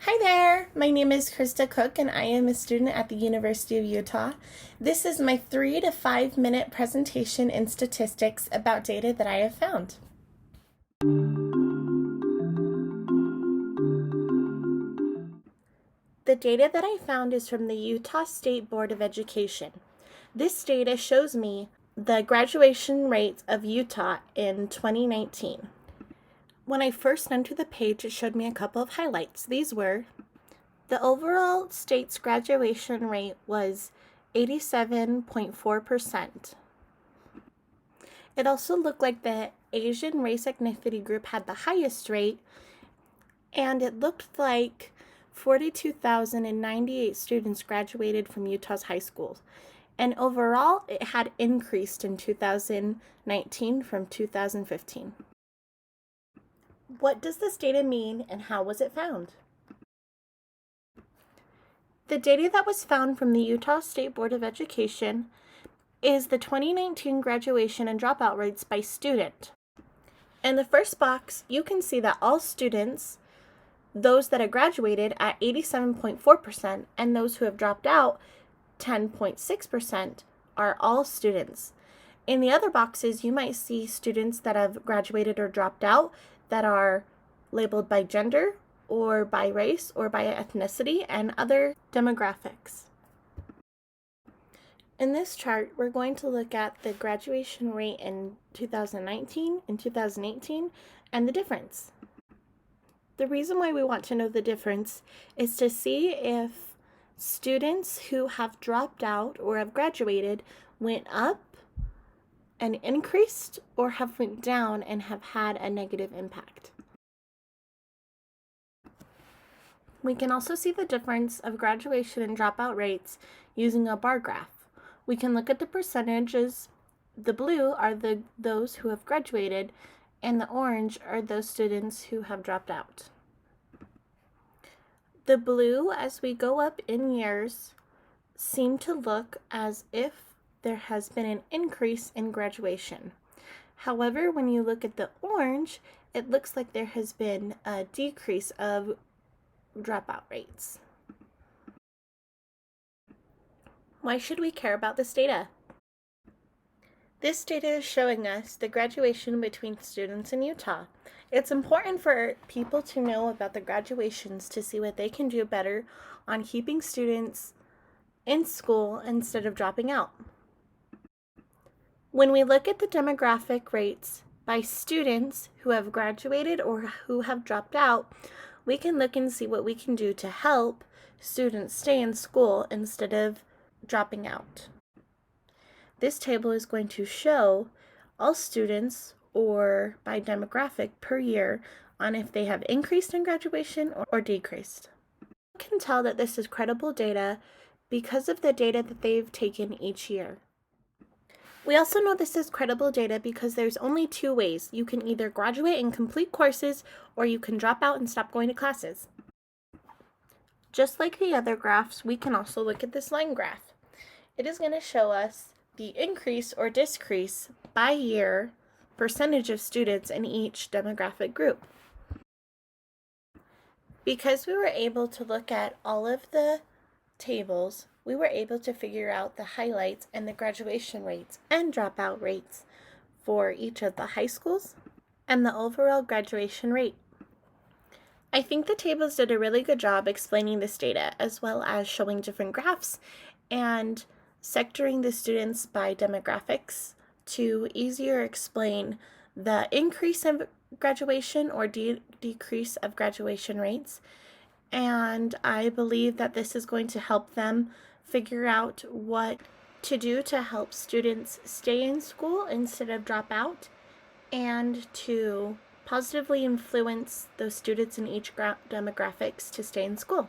Hi there, my name is Krista Cook and I am a student at the University of Utah. This is my 3 to 5 minute presentation in statistics about data that I have found. The data that I found is from the Utah State Board of Education. This data shows me the graduation rates of Utah in 2019. When I first entered the page, it showed me a couple of highlights. These were: the overall state's graduation rate was 87.4%. It also looked like the Asian race ethnicity group had the highest rate, and it looked like 42,098 students graduated from Utah's high schools. And overall, it had increased in 2019 from 2015. What does this data mean and how was it found? The data that was found from the Utah State Board of Education is the 2019 graduation and dropout rates by student. In the first box, you can see that all students, those that have graduated at 87.4% and those who have dropped out 10.6%, are all students. In the other boxes, you might see students that have graduated or dropped out that are labeled by gender or by race or by ethnicity and other demographics. In this chart, we're going to look at the graduation rate in 2019 and 2018 and the difference. The reason why we want to know the difference is to see if students who have dropped out or have graduated went up and increased or have went down and have had a negative impact. We can also see the difference of graduation and dropout rates using a bar graph. We can look at the percentages. The blue are those who have graduated, and the orange are those students who have dropped out. The blue, as we go up in years, seem to look as if there has been an increase in graduation. However, when you look at the orange, it looks like there has been a decrease of dropout rates. Why should we care about this data? This data is showing us the graduation between students in Utah. It's important for people to know about the graduations to see what they can do better on keeping students in school instead of dropping out. When we look at the demographic rates by students who have graduated or who have dropped out, we can look and see what we can do to help students stay in school instead of dropping out. This table is going to show all students or by demographic per year on if they have increased in graduation or decreased. You can tell that this is credible data because of the data that they've taken each year. We also know this is credible data because there's only two ways. You can either graduate and complete courses, or you can drop out and stop going to classes. Just like the other graphs, we can also look at this line graph. It is going to show us the increase or decrease by year percentage of students in each demographic group. Because we were able to look at all of the tables, we were able to figure out the highlights and the graduation rates and dropout rates for each of the high schools and the overall graduation rate. I think the tables did a really good job explaining this data, as well as showing different graphs and sectoring the students by demographics to easier explain the increase in graduation or decrease of graduation rates. And I believe that this is going to help them figure out what to do to help students stay in school instead of drop out, and to positively influence those students in each demographics to stay in school.